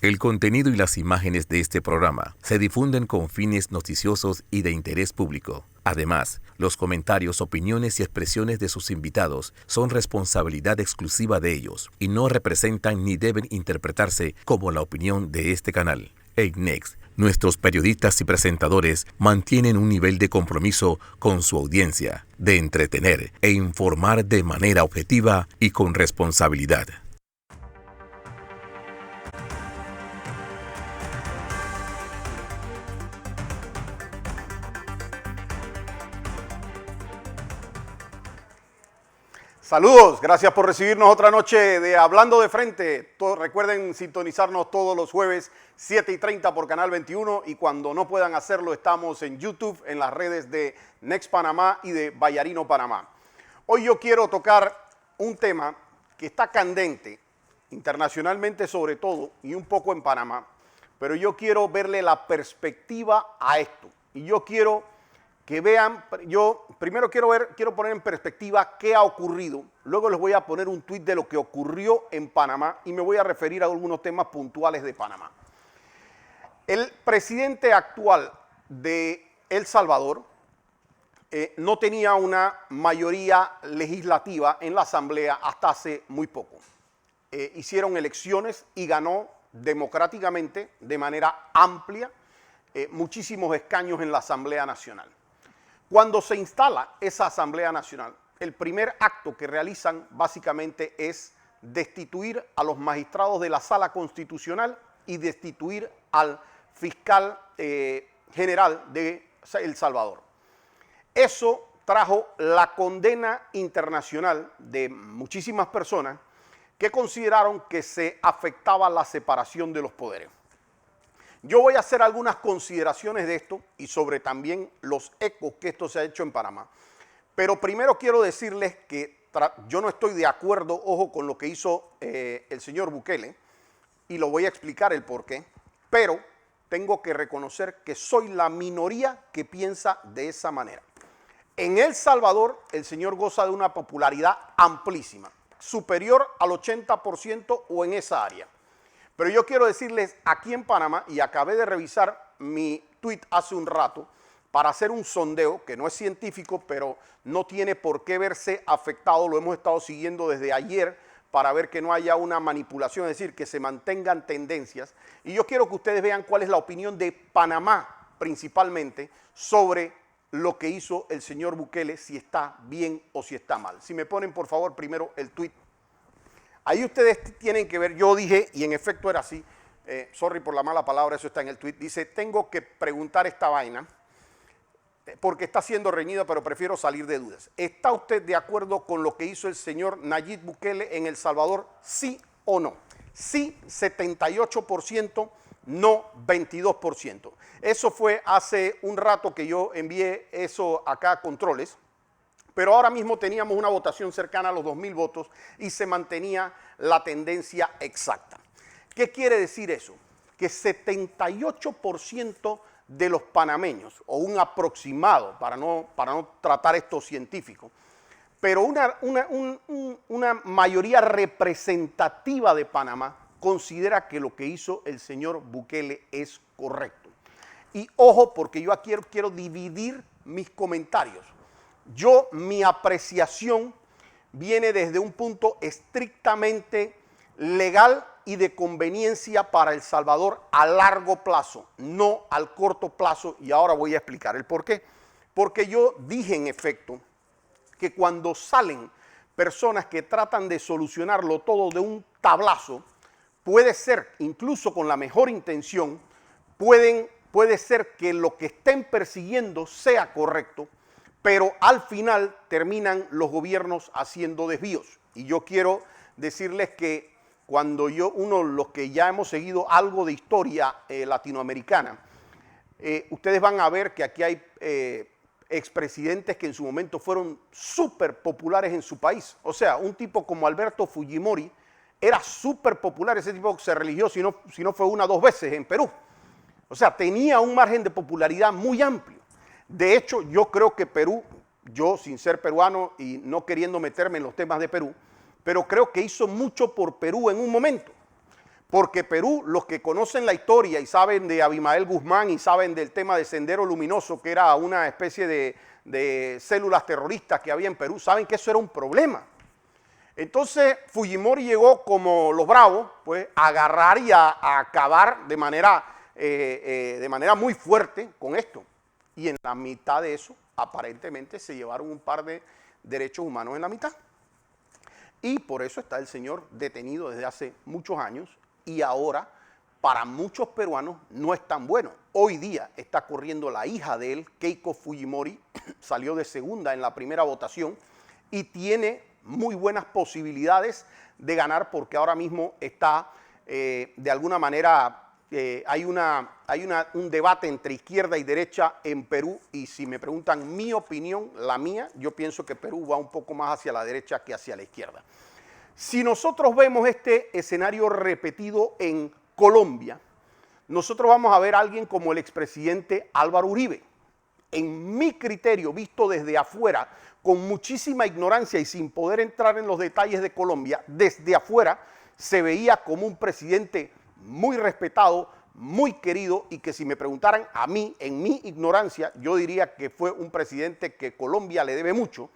El contenido y las imágenes de este programa se difunden con fines noticiosos y de interés público. Además, los comentarios, opiniones y expresiones de sus invitados son responsabilidad exclusiva de ellos y no representan ni deben interpretarse como la opinión de este canal. EICNEX, nuestros periodistas y presentadores mantienen un nivel de compromiso con su audiencia, de entretener e informar de manera objetiva y con responsabilidad. Saludos, gracias por recibirnos otra noche de Hablando de Frente. Recuerden sintonizarnos todos los jueves 7:30 por Canal 21 y cuando no puedan hacerlo estamos en YouTube, en las redes de Next Panamá y de Vallarino Panamá. Hoy yo quiero tocar un tema que está candente, internacionalmente sobre todo y un poco en Panamá, pero yo quiero verle la perspectiva a esto y yo quiero que vean, yo primero quiero poner en perspectiva qué ha ocurrido, luego les voy a poner un tuit de lo que ocurrió en Panamá y me voy a referir a algunos temas puntuales de Panamá. El presidente actual de El Salvador no tenía una mayoría legislativa en la Asamblea hasta hace muy poco. Hicieron elecciones y ganó democráticamente, de manera amplia, muchísimos escaños en la Asamblea Nacional. Cuando se instala esa Asamblea Nacional, el primer acto que realizan básicamente es destituir a los magistrados de la Sala Constitucional y destituir al fiscal general de El Salvador. Eso trajo la condena internacional de muchísimas personas que consideraron que se afectaba la separación de los poderes. Yo voy a hacer algunas consideraciones de esto y sobre también los ecos que esto se ha hecho en Panamá. Pero primero quiero decirles que yo no estoy de acuerdo, ojo, con lo que hizo el señor Bukele y lo voy a explicar el por qué, pero tengo que reconocer que soy la minoría que piensa de esa manera. En El Salvador, el señor goza de una popularidad amplísima, superior al 80% o en esa área. Pero yo quiero decirles, aquí en Panamá, y acabé de revisar mi tweet hace un rato, para hacer un sondeo, que no es científico, pero no tiene por qué verse afectado, lo hemos estado siguiendo desde ayer, para ver que no haya una manipulación, es decir, que se mantengan tendencias. Y yo quiero que ustedes vean cuál es la opinión de Panamá, principalmente, sobre lo que hizo el señor Bukele, si está bien o si está mal. Si me ponen, por favor, primero el tweet. Ahí ustedes tienen que ver, yo dije, y en efecto era así, sorry por la mala palabra, eso está en el tweet, dice, tengo que preguntar esta vaina, porque está siendo reñida, pero prefiero salir de dudas. ¿Está usted de acuerdo con lo que hizo el señor Nayib Bukele en El Salvador, sí o no? Sí, 78%, no, 22%. Eso fue hace un rato que yo envié eso acá a controles. Pero ahora mismo teníamos una votación cercana a los 2.000 votos y se mantenía la tendencia exacta. ¿Qué quiere decir eso? Que 78% de los panameños, o un aproximado, para no tratar esto científico, pero una mayoría representativa de Panamá considera que lo que hizo el señor Bukele es correcto. Y ojo, porque yo aquí quiero dividir mis comentarios. Mi apreciación viene desde un punto estrictamente legal y de conveniencia para El Salvador a largo plazo, no al corto plazo, y ahora voy a explicar el por qué. Porque yo dije en efecto que cuando salen personas que tratan de solucionarlo todo de un tablazo, puede ser, incluso con la mejor intención, puede ser que lo que estén persiguiendo sea correcto, pero al final terminan los gobiernos haciendo desvíos. Y yo quiero decirles que cuando los que ya hemos seguido algo de historia latinoamericana, ustedes van a ver que aquí hay expresidentes que en su momento fueron súper populares en su país. O sea, un tipo como Alberto Fujimori era súper popular, ese tipo se religió, si no fue una o dos veces en Perú. O sea, tenía un margen de popularidad muy amplio. De hecho, yo creo que Perú, yo sin ser peruano y no queriendo meterme en los temas de Perú, pero creo que hizo mucho por Perú en un momento. Porque Perú, los que conocen la historia y saben de Abimael Guzmán y saben del tema de Sendero Luminoso, que era una especie de células terroristas que había en Perú, saben que eso era un problema. Entonces Fujimori llegó como los bravos, pues a agarrar y a acabar de manera muy fuerte con esto. Y en la mitad de eso, aparentemente, se llevaron un par de derechos humanos en la mitad. Y por eso está el señor detenido desde hace muchos años y ahora para muchos peruanos no es tan bueno. Hoy día está corriendo la hija de él, Keiko Fujimori, salió de segunda en la primera votación y tiene muy buenas posibilidades de ganar porque ahora mismo está de alguna manera, hay un debate entre izquierda y derecha en Perú y si me preguntan mi opinión, la mía, yo pienso que Perú va un poco más hacia la derecha que hacia la izquierda. Si nosotros vemos este escenario repetido en Colombia, nosotros vamos a ver a alguien como el expresidente Álvaro Uribe. En mi criterio, visto desde afuera, con muchísima ignorancia y sin poder entrar en los detalles de Colombia, desde afuera se veía como un presidente muy respetado, muy querido y que si me preguntaran a mí, en mi ignorancia, yo diría que fue un presidente que Colombia le debe mucho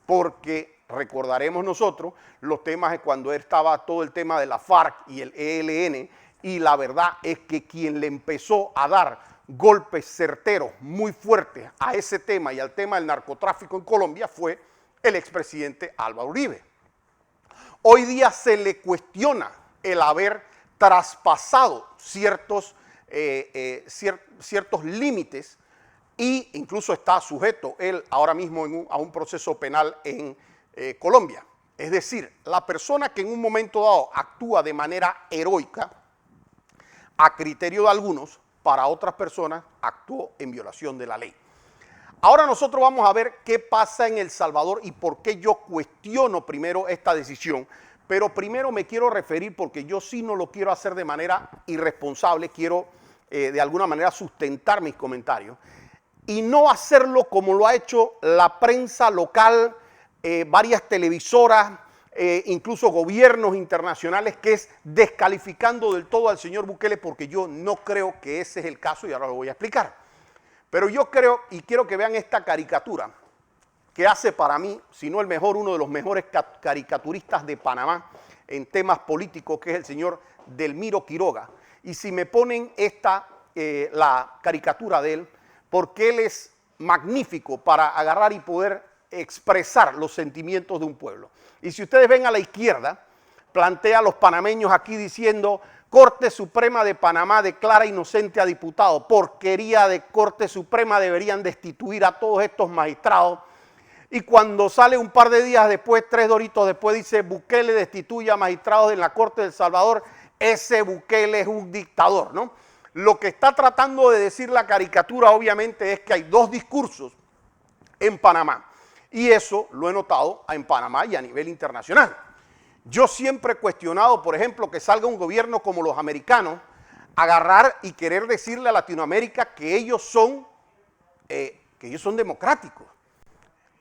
porque recordaremos nosotros los temas de cuando estaba todo el tema de la FARC y el ELN y la verdad es que quien le empezó a dar golpes certeros muy fuertes a ese tema y al tema del narcotráfico en Colombia fue el expresidente Álvaro Uribe. Hoy día se le cuestiona el haber traspasado ciertos límites e incluso está sujeto él ahora mismo a un proceso penal en Colombia. Es decir, la persona que en un momento dado actúa de manera heroica, a criterio de algunos, para otras personas actuó en violación de la ley. Ahora nosotros vamos a ver qué pasa en El Salvador y por qué yo cuestiono primero esta decisión, pero primero me quiero referir, porque yo sí no lo quiero hacer de manera irresponsable, quiero de alguna manera sustentar mis comentarios y no hacerlo como lo ha hecho la prensa local, varias televisoras, incluso gobiernos internacionales, que es descalificando del todo al señor Bukele, porque yo no creo que ese es el caso y ahora lo voy a explicar. Pero yo creo y quiero que vean esta caricatura que hace para mí, si no el mejor, uno de los mejores caricaturistas de Panamá en temas políticos, que es el señor Delmiro Quiroga. Y si me ponen la caricatura de él, porque él es magnífico para agarrar y poder expresar los sentimientos de un pueblo. Y si ustedes ven a la izquierda, plantea a los panameños aquí diciendo: Corte Suprema de Panamá declara inocente a diputado, porquería de Corte Suprema, deberían destituir a todos estos magistrados. Y cuando sale un par de días después, 3 doritos después, dice: Bukele destituye a magistrados en la Corte de El Salvador, ese Bukele es un dictador, ¿no? Lo que está tratando de decir la caricatura obviamente es que hay dos discursos en Panamá. Y eso lo he notado en Panamá y a nivel internacional. Yo siempre he cuestionado, por ejemplo, que salga un gobierno como los americanos, agarrar y querer decirle a Latinoamérica que ellos son democráticos.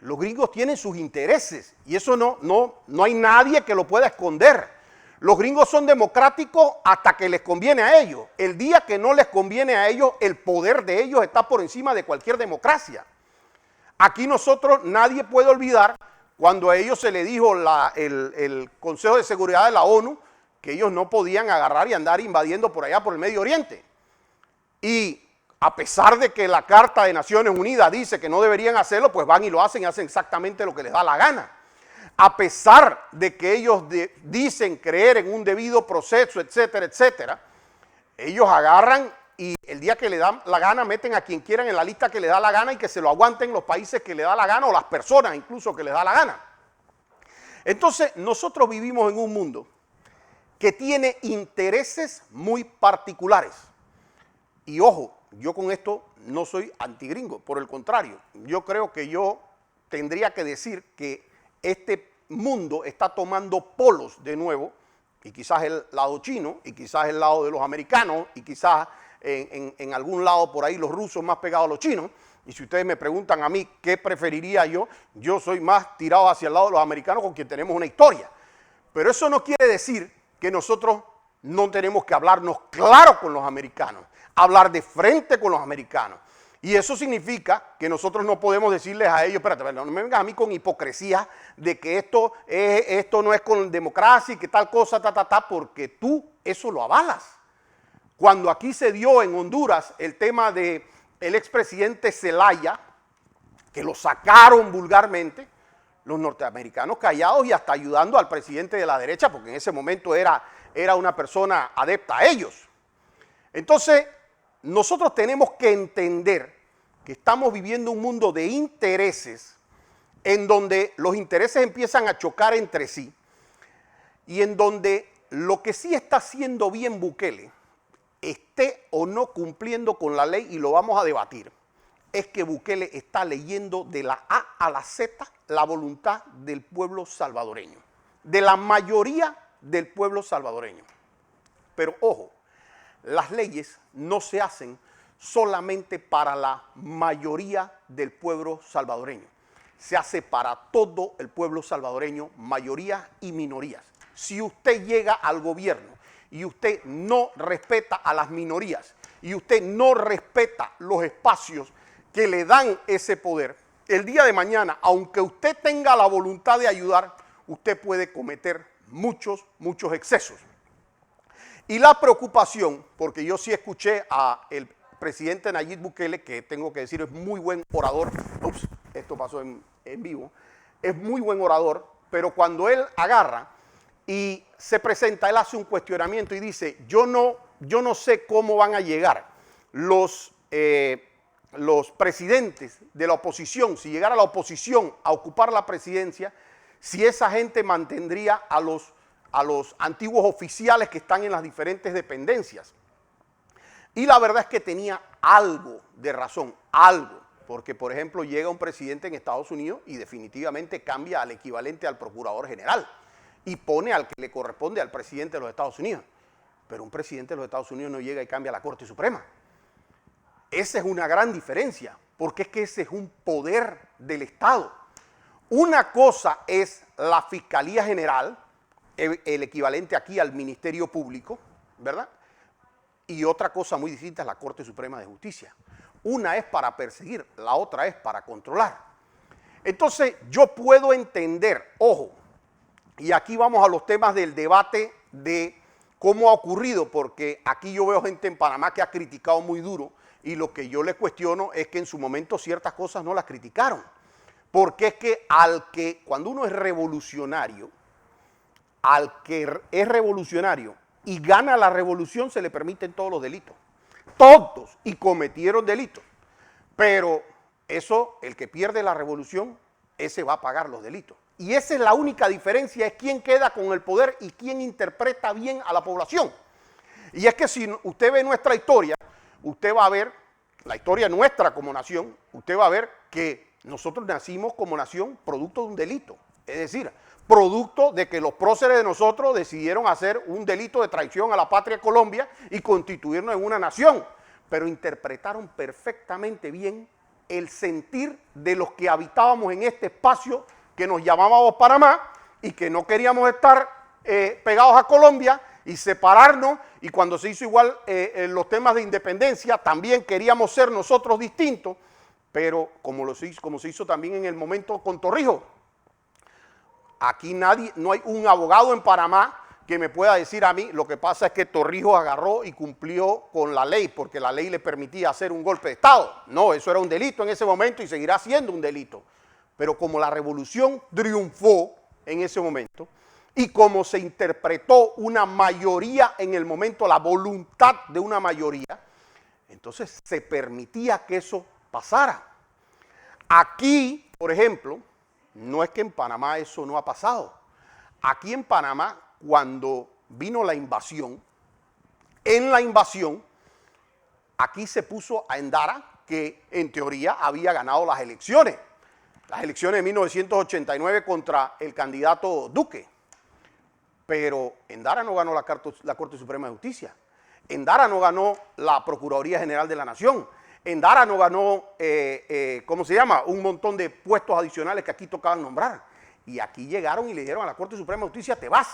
Los gringos tienen sus intereses y eso no hay nadie que lo pueda esconder. Los gringos son democráticos hasta que les conviene a ellos. El día que no les conviene a ellos, el poder de ellos está por encima de cualquier democracia. Aquí nosotros, nadie puede olvidar cuando a ellos se le dijo el Consejo de Seguridad de la ONU que ellos no podían agarrar y andar invadiendo por allá por el Medio Oriente. Y a pesar de que la Carta de Naciones Unidas dice que no deberían hacerlo, pues van y lo hacen y hacen exactamente lo que les da la gana. A pesar de que ellos dicen creer en un debido proceso, etcétera, etcétera, ellos agarran y el día que le dan la gana meten a quien quieran en la lista que le da la gana y que se lo aguanten los países que le da la gana o las personas incluso que les da la gana. Entonces nosotros vivimos en un mundo que tiene intereses muy particulares. Y ojo, yo con esto no soy antigringo, por el contrario, yo creo que yo tendría que decir que este mundo está tomando polos de nuevo, y quizás el lado chino, y quizás el lado de los americanos, y quizás en algún lado por ahí los rusos más pegados a los chinos. Y si ustedes me preguntan a mí qué preferiría yo soy más tirado hacia el lado de los americanos, con quien tenemos una historia. Pero eso no quiere decir que nosotros no tenemos que hablarnos claro con los americanos, hablar de frente con los americanos. Y eso significa que nosotros no podemos decirles a ellos, espérate, no me vengas a mí con hipocresía de que esto no es con democracia y que tal cosa, porque tú eso lo avalas. Cuando aquí se dio en Honduras el tema del expresidente Zelaya, que lo sacaron vulgarmente, los norteamericanos callados y hasta ayudando al presidente de la derecha, porque en ese momento era una persona adepta a ellos. Entonces, nosotros tenemos que entender que estamos viviendo un mundo de intereses en donde los intereses empiezan a chocar entre sí y en donde lo que sí está haciendo bien Bukele, esté o no cumpliendo con la ley, y lo vamos a debatir, es que Bukele está leyendo de la A a la Z la voluntad del pueblo salvadoreño, de la mayoría del pueblo salvadoreño. Pero ojo, las leyes no se hacen solamente para la mayoría del pueblo salvadoreño. Se hace para todo el pueblo salvadoreño, mayorías y minorías. Si usted llega al gobierno y usted no respeta a las minorías y usted no respeta los espacios que le dan ese poder, el día de mañana, aunque usted tenga la voluntad de ayudar, usted puede cometer muchos excesos. Y la preocupación, porque yo sí escuché al presidente Nayib Bukele, que tengo que decir es muy buen orador, esto pasó en vivo, es muy buen orador, pero cuando él agarra y se presenta, él hace un cuestionamiento y dice, yo no sé cómo van a llegar los presidentes de la oposición, si llegara la oposición a ocupar la presidencia, si esa gente mantendría a los antiguos oficiales que están en las diferentes dependencias. Y la verdad es que tenía algo de razón, algo, porque por ejemplo llega un presidente en Estados Unidos y definitivamente cambia al equivalente al procurador general y pone al que le corresponde al presidente de los Estados Unidos. Pero un presidente de los Estados Unidos no llega y cambia la Corte Suprema. Esa es una gran diferencia, porque es que ese es un poder del Estado. Una cosa es la Fiscalía General, el equivalente aquí al Ministerio Público, ¿verdad? Y otra cosa muy distinta es la Corte Suprema de Justicia. Una es para perseguir, la otra es para controlar. Entonces, yo puedo entender, ojo, y aquí vamos a los temas del debate de cómo ha ocurrido, porque aquí yo veo gente en Panamá que ha criticado muy duro, y lo que yo le cuestiono es que en su momento ciertas cosas no las criticaron. Porque es que cuando uno es revolucionario, al que es revolucionario y gana la revolución se le permiten todos los delitos. Todos, y cometieron delitos. Pero eso, el que pierde la revolución, ese va a pagar los delitos. Y esa es la única diferencia, es quién queda con el poder y quién interpreta bien a la población. Y es que si usted ve nuestra historia, usted va a ver, la historia nuestra como nación, usted va a ver que nosotros nacimos como nación producto de un delito. Es decir, producto de que los próceres de nosotros decidieron hacer un delito de traición a la patria Colombia y constituirnos en una nación. Pero interpretaron perfectamente bien el sentir de los que habitábamos en este espacio que nos llamábamos Panamá y que no queríamos estar pegados a Colombia y separarnos, y cuando se hizo igual los temas de independencia, también queríamos ser nosotros distintos, pero como se hizo también en el momento con Torrijos. Aquí no hay un abogado en Panamá que me pueda decir a mí, lo que pasa es que Torrijos agarró y cumplió con la ley, porque la ley le permitía hacer un golpe de Estado. No, eso era un delito en ese momento y seguirá siendo un delito. Pero como la revolución triunfó en ese momento, y como se interpretó una mayoría en el momento, la voluntad de una mayoría, entonces se permitía que eso pasara. Aquí, por ejemplo, no es que en Panamá eso no ha pasado. Aquí en Panamá, cuando vino la invasión, en la invasión, aquí se puso a Endara, que en teoría había ganado las elecciones de 1989 contra el candidato Duque. Pero Endara no ganó la Corte Suprema de Justicia. Endara no ganó la Procuraduría General de la Nación. Endara no ganó, ¿cómo se llama? Un montón de puestos adicionales que aquí tocaban nombrar. Y aquí llegaron y le dijeron a la Corte Suprema de Justicia, te vas.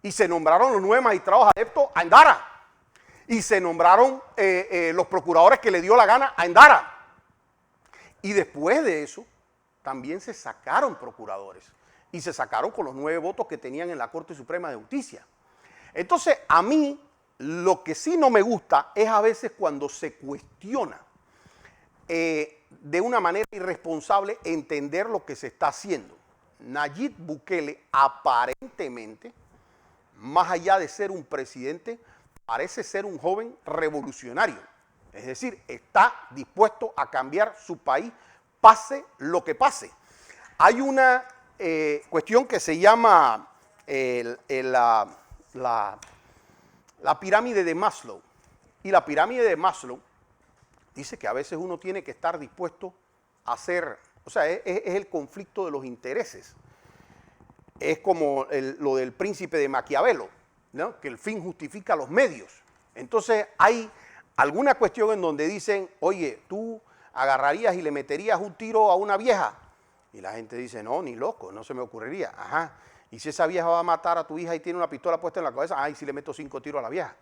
Y se nombraron los 9 magistrados adeptos a Endara. Y se nombraron los procuradores que le dio la gana a Endara. Y después de eso, también se sacaron procuradores. Y se sacaron con los 9 votos que tenían en la Corte Suprema de Justicia. Entonces, a mí, lo que sí no me gusta es a veces cuando se cuestiona de una manera irresponsable entender lo que se está haciendo. Nayib Bukele, aparentemente, más allá de ser un presidente, parece ser un joven revolucionario. Es decir, está dispuesto a cambiar su país, pase lo que pase. Hay una cuestión que se llama la pirámide de Maslow. Y la pirámide de Maslow dice que a veces uno tiene que estar dispuesto a hacer, o sea, es el conflicto de los intereses. Es como lo del príncipe de Maquiavelo, ¿no? Que el fin justifica los medios. Entonces hay alguna cuestión en donde dicen, oye, tú agarrarías y le meterías un tiro a una vieja. Y la gente dice, no, ni loco, no se me ocurriría. Ajá. Y si esa vieja va a matar a tu hija y tiene una pistola puesta en la cabeza, ay, si le meto 5 tiros a la vieja.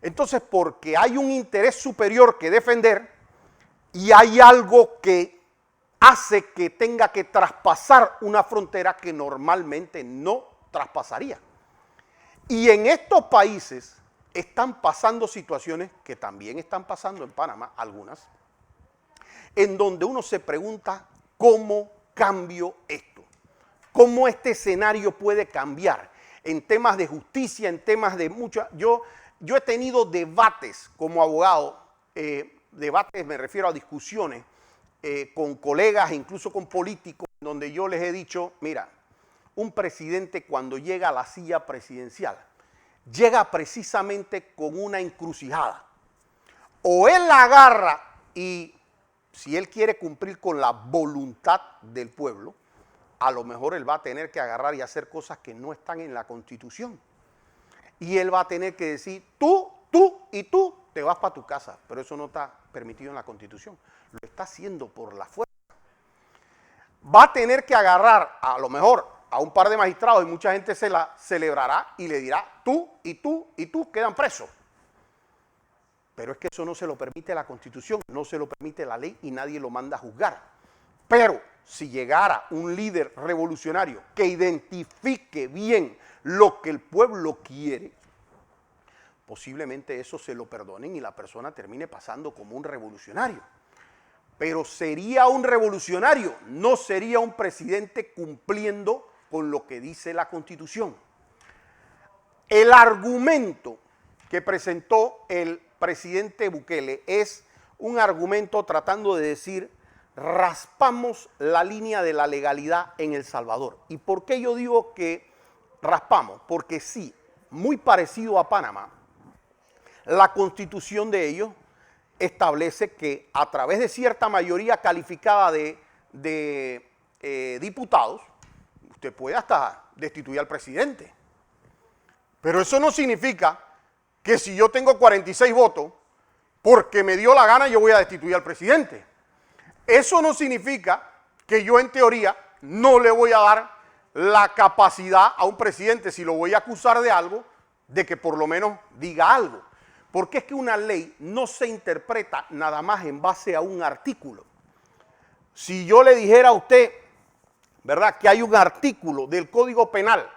Entonces, porque hay un interés superior que defender y hay algo que hace que tenga que traspasar una frontera que normalmente no traspasaría. Y en estos países están pasando situaciones que también están pasando en Panamá, algunas, en donde uno se pregunta cómo cambio esto, cómo este escenario puede cambiar en temas de justicia, en temas de mucha... Yo he tenido debates como abogado, debates me refiero a discusiones, con colegas e incluso con políticos, donde yo les he dicho, mira, un presidente cuando llega a la silla presidencial, llega precisamente con una encrucijada. O él la agarra y si él quiere cumplir con la voluntad del pueblo, a lo mejor él va a tener que agarrar y hacer cosas que no están en la Constitución. Y él va a tener que decir, tú y tú te vas para tu casa, pero eso no está permitido en la Constitución. Lo está haciendo por la fuerza. Va a tener que agarrar a lo mejor a un par de magistrados y mucha gente se la celebrará y le dirá, tú y tú y tú quedan presos. Pero es que eso no se lo permite la Constitución, no se lo permite la ley y nadie lo manda a juzgar. Pero si llegara un líder revolucionario que identifique bien lo que el pueblo quiere, posiblemente eso se lo perdonen y la persona termine pasando como un revolucionario. Pero sería un revolucionario, no sería un presidente cumpliendo con lo que dice la Constitución. El argumento que presentó el presidente Bukele es un argumento tratando de decir, raspamos la línea de la legalidad en El Salvador. ¿Y por qué yo digo que raspamos? Porque sí, muy parecido a Panamá, la Constitución de ellos establece que a través de cierta mayoría calificada de diputados, usted puede hasta destituir al presidente. Pero eso no significa que si yo tengo 46 votos, porque me dio la gana yo voy a destituir al presidente. Eso no significa que yo en teoría no le voy a dar la capacidad a un presidente, si lo voy a acusar de algo, de que por lo menos diga algo. Porque es que una ley no se interpreta nada más en base a un artículo. Si yo le dijera a usted, ¿verdad?, que hay un artículo del Código Penal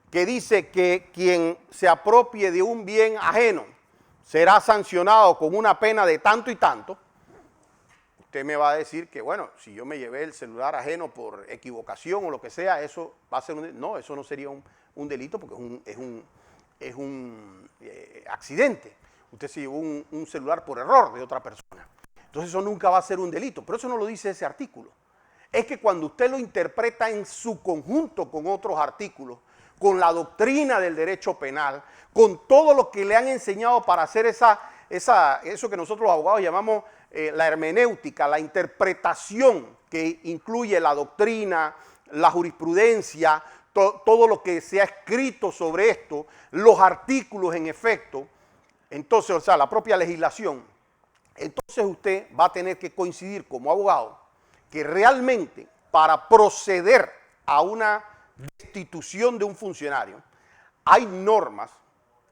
que dice que quien se apropie de un bien ajeno será sancionado con una pena de tanto y tanto, usted me va a decir que, bueno, si yo me llevé el celular ajeno por equivocación o lo que sea, eso va a ser un... No, eso no sería un delito porque es un accidente. Usted se llevó un celular por error de otra persona. Entonces eso nunca va a ser un delito, pero eso no lo dice ese artículo. Es que cuando usted lo interpreta en su conjunto con otros artículos, con la doctrina del derecho penal, con todo lo que le han enseñado para hacer eso que nosotros los abogados llamamos la hermenéutica, la interpretación que incluye la doctrina, la jurisprudencia, todo lo que se ha escrito sobre esto, los artículos en efecto, entonces, o sea, la propia legislación, entonces usted va a tener que coincidir como abogado que realmente para proceder a una destitución de un funcionario hay normas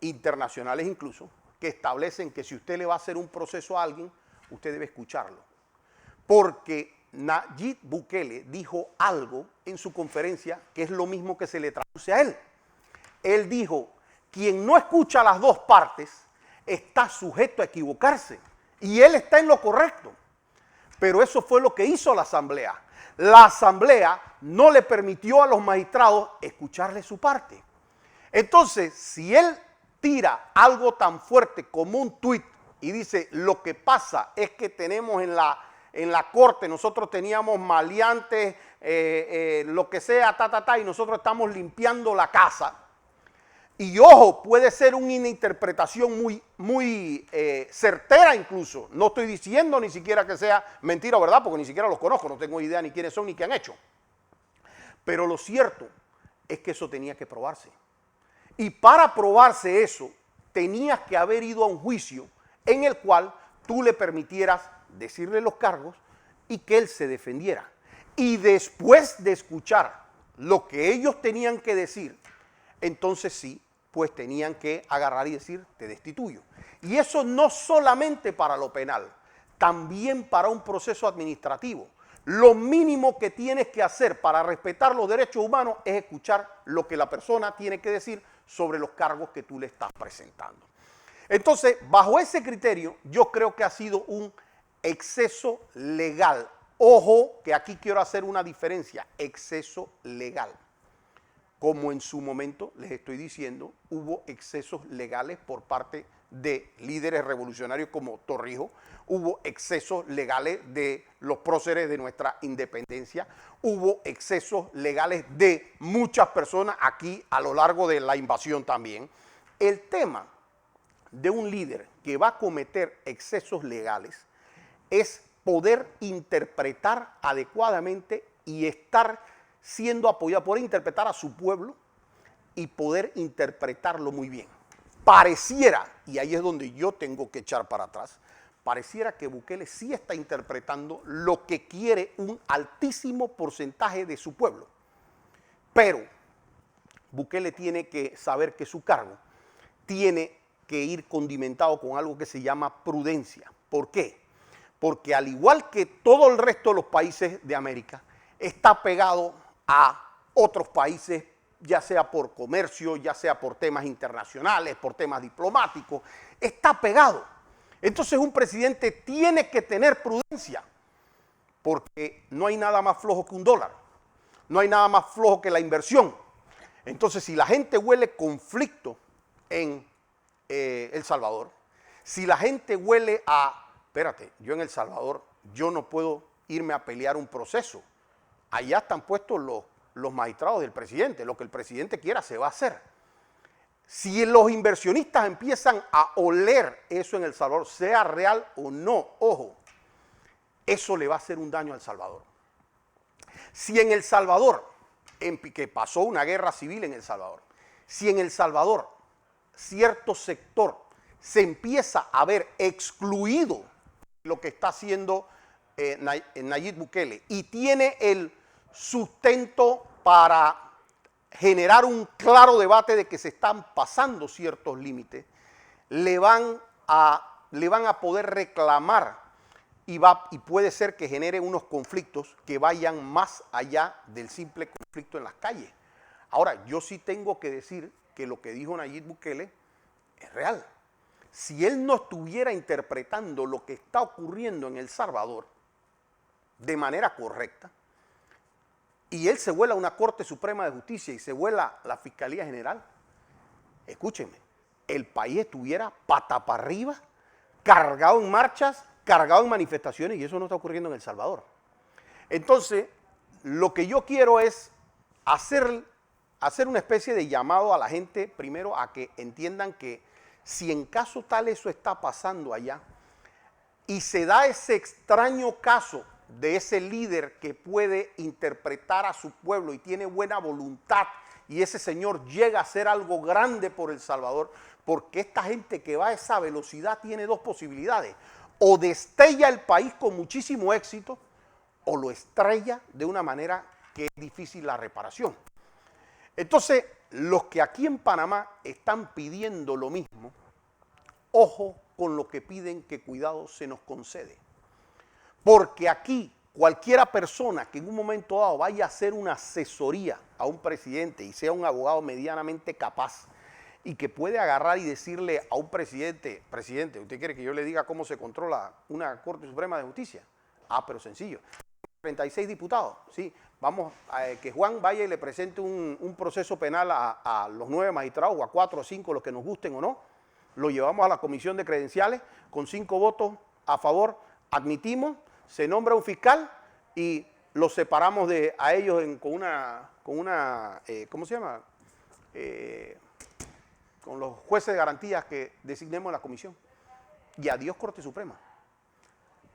internacionales incluso que establecen que si usted le va a hacer un proceso a alguien, usted debe escucharlo. Porque Nayib Bukele dijo algo en su conferencia que es lo mismo que se le traduce a él. Él dijo, quien no escucha las dos partes está sujeto a equivocarse. Y él está en lo correcto. Pero eso fue lo que hizo la Asamblea. La Asamblea no le permitió a los magistrados escucharle su parte. Entonces, si él tira algo tan fuerte como un tuit y dice, lo que pasa es que tenemos en la corte, nosotros teníamos maleantes, lo que sea, y nosotros estamos limpiando la casa. Y ojo, puede ser una interpretación muy certera incluso. No estoy diciendo ni siquiera que sea mentira o verdad, porque ni siquiera los conozco, no tengo idea ni quiénes son ni qué han hecho. Pero lo cierto es que eso tenía que probarse. Y para probarse eso, tenías que haber ido a un juicio en el cual tú le permitieras decirle los cargos y que él se defendiera. Y después de escuchar lo que ellos tenían que decir, entonces sí, pues tenían que agarrar y decir, te destituyo. Y eso no solamente para lo penal, también para un proceso administrativo. Lo mínimo que tienes que hacer para respetar los derechos humanos es escuchar lo que la persona tiene que decir sobre los cargos que tú le estás presentando. Entonces, bajo ese criterio, yo creo que ha sido un exceso legal. Ojo, que aquí quiero hacer una diferencia, exceso legal. Como en su momento, les estoy diciendo, hubo excesos legales por parte de líderes revolucionarios como Torrijos, hubo excesos legales de los próceres de nuestra independencia, hubo excesos legales de muchas personas aquí a lo largo de la invasión también. El tema de un líder que va a cometer excesos legales es poder interpretar adecuadamente y estar siendo apoyado, poder interpretar a su pueblo y poder interpretarlo muy bien. Pareciera, y ahí es donde yo tengo que echar para atrás, pareciera que Bukele sí está interpretando lo que quiere un altísimo porcentaje de su pueblo. Pero Bukele tiene que saber que su cargo tiene que ir condimentado con algo que se llama prudencia. ¿Por qué? Porque al igual que todo el resto de los países de América, está pegado a otros países, ya sea por comercio, ya sea por temas internacionales, por temas diplomáticos, está pegado. Entonces un presidente tiene que tener prudencia, porque no hay nada más flojo que un dólar, no hay nada más flojo que la inversión. Entonces si la gente huele conflicto en El Salvador, si la gente huele a, espérate, yo en El Salvador, yo no puedo irme a pelear un proceso. Allá están puestos los magistrados del presidente. Lo que el presidente quiera se va a hacer. Si los inversionistas empiezan a oler eso en El Salvador, sea real o no, ojo, eso le va a hacer un daño a El Salvador. Si en El Salvador, que pasó una guerra civil en El Salvador, si en El Salvador cierto sector se empieza a ver excluido lo que está haciendo Nayib Bukele y tiene el sustento para generar un claro debate de que se están pasando ciertos límites, le van a poder reclamar y puede ser que genere unos conflictos que vayan más allá del simple conflicto en las calles. Ahora, yo sí tengo que decir que lo que dijo Nayib Bukele es real. Si él no estuviera interpretando lo que está ocurriendo en El Salvador de manera correcta, y él se vuela a una Corte Suprema de Justicia y se vuela a la Fiscalía General, escúchenme, el país estuviera pata para arriba, cargado en marchas, cargado en manifestaciones, y eso no está ocurriendo en El Salvador. Entonces, lo que yo quiero es hacer una especie de llamado a la gente, primero a que entiendan que si en caso tal eso está pasando allá, y se da ese extraño caso de ese líder que puede interpretar a su pueblo y tiene buena voluntad, y ese señor llega a hacer algo grande por El Salvador, porque esta gente que va a esa velocidad tiene dos posibilidades: o destella el país con muchísimo éxito, o lo estrella de una manera que es difícil la reparación. Entonces, los que aquí en Panamá están pidiendo lo mismo, ojo con lo que piden, que cuidado se nos concede. Porque aquí cualquiera persona que en un momento dado vaya a hacer una asesoría a un presidente y sea un abogado medianamente capaz y que puede agarrar y decirle a un presidente, presidente, ¿usted quiere que yo le diga cómo se controla una Corte Suprema de Justicia? Ah, pero sencillo. 36 diputados, sí. Vamos a que Juan vaya y le presente un proceso penal a los 9 magistrados o a 4 o 5, los que nos gusten o no. Lo llevamos a la comisión de credenciales con 5 votos a favor, admitimos, se nombra un fiscal y los separamos a ellos con una ¿cómo se llama? Con los jueces de garantías que designemos en la comisión. Y adiós Corte Suprema.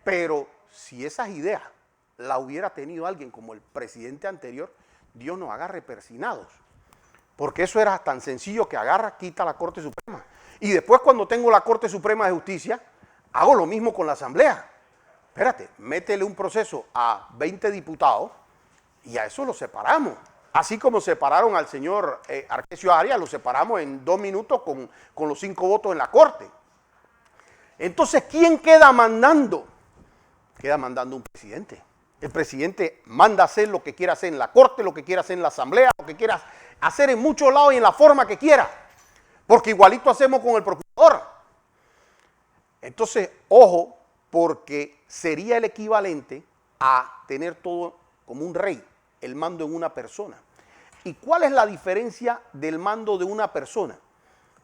Pero si esas ideas la hubiera tenido alguien como el presidente anterior, Dios nos agarre persinados. Porque eso era tan sencillo que agarra, quita la Corte Suprema. Y después cuando tengo la Corte Suprema de Justicia, hago lo mismo con la Asamblea. Espérate, métele un proceso a 20 diputados y a eso lo separamos. Así como separaron al señor Arquesio Arias, lo separamos en 2 minutos con los 5 votos en la Corte. Entonces, ¿quién queda mandando? Queda mandando un presidente. El presidente manda hacer lo que quiera hacer en la Corte, lo que quiera hacer en la Asamblea, lo que quiera hacer en muchos lados y en la forma que quiera. Porque igualito hacemos con el procurador. Entonces, ojo, porque sería el equivalente a tener todo como un rey, el mando en una persona. ¿Y cuál es la diferencia del mando de una persona?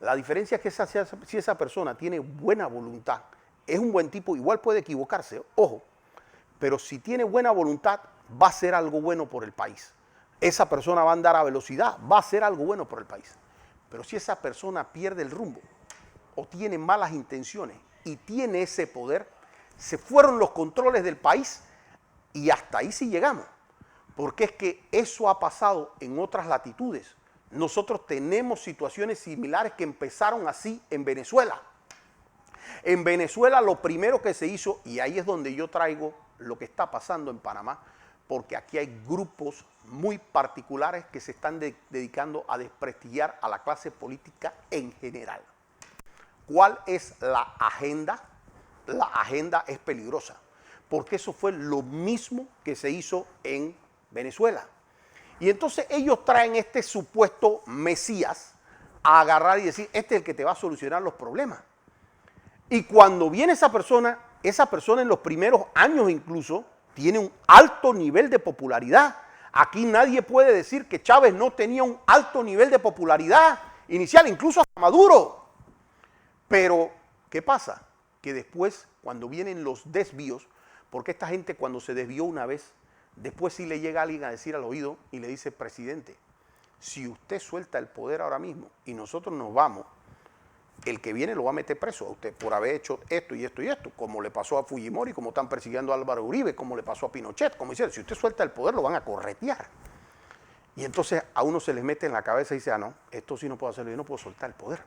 La diferencia es que si esa persona tiene buena voluntad, es un buen tipo, igual puede equivocarse, ojo, pero si tiene buena voluntad, va a hacer algo bueno por el país. Esa persona va a andar a velocidad, va a hacer algo bueno por el país. Pero si esa persona pierde el rumbo o tiene malas intenciones y tiene ese poder, se fueron los controles del país y hasta ahí sí llegamos. Porque es que eso ha pasado en otras latitudes. Nosotros tenemos situaciones similares que empezaron así en Venezuela. En Venezuela lo primero que se hizo, y ahí es donde yo traigo lo que está pasando en Panamá, porque aquí hay grupos muy particulares que se están dedicando a desprestigiar a la clase política en general. ¿Cuál es la agenda? La agenda es peligrosa, porque eso fue lo mismo que se hizo en Venezuela. Y entonces ellos traen este supuesto Mesías a agarrar y decir, este es el que te va a solucionar los problemas. Y cuando viene esa persona en los primeros años incluso, tiene un alto nivel de popularidad. Aquí nadie puede decir que Chávez no tenía un alto nivel de popularidad inicial, incluso hasta Maduro. Pero, ¿qué pasa? Que después, cuando vienen los desvíos, porque esta gente cuando se desvió una vez, después sí le llega alguien a decir al oído y le dice, presidente, si usted suelta el poder ahora mismo y nosotros nos vamos, el que viene lo va a meter preso a usted por haber hecho esto y esto y esto, como le pasó a Fujimori, como están persiguiendo a Álvaro Uribe, como le pasó a Pinochet, como dicen, si usted suelta el poder lo van a corretear. Y entonces a uno se les mete en la cabeza y dice, ah no, esto sí no puedo hacerlo, yo no puedo soltar el poder.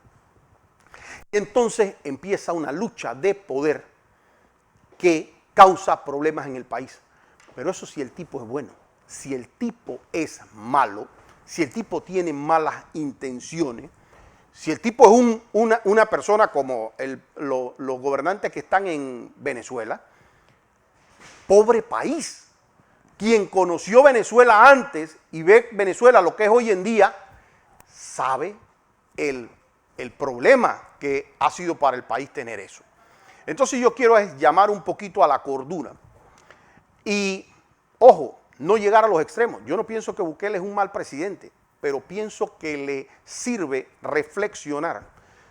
Y entonces empieza una lucha de poder que causa problemas en el país. Pero eso si el tipo es bueno, si el tipo es malo, si el tipo tiene malas intenciones, si el tipo es una persona como los gobernantes que están en Venezuela, pobre país. Quien conoció Venezuela antes y ve Venezuela lo que es hoy en día, sabe el problema que ha sido para el país tener eso. Entonces yo quiero llamar un poquito a la cordura. Y, ojo, no llegar a los extremos. Yo no pienso que Bukele es un mal presidente, pero pienso que le sirve reflexionar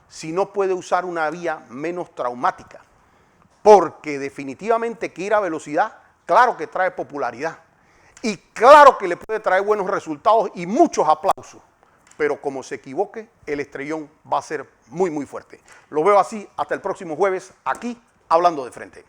si no puede usar una vía menos traumática. Porque definitivamente que ir a velocidad, claro que trae popularidad. Y claro que le puede traer buenos resultados y muchos aplausos. Pero como se equivoque, el estrellón va a ser muy, muy fuerte. Lo veo así hasta el próximo jueves, aquí, Hablando de Frente.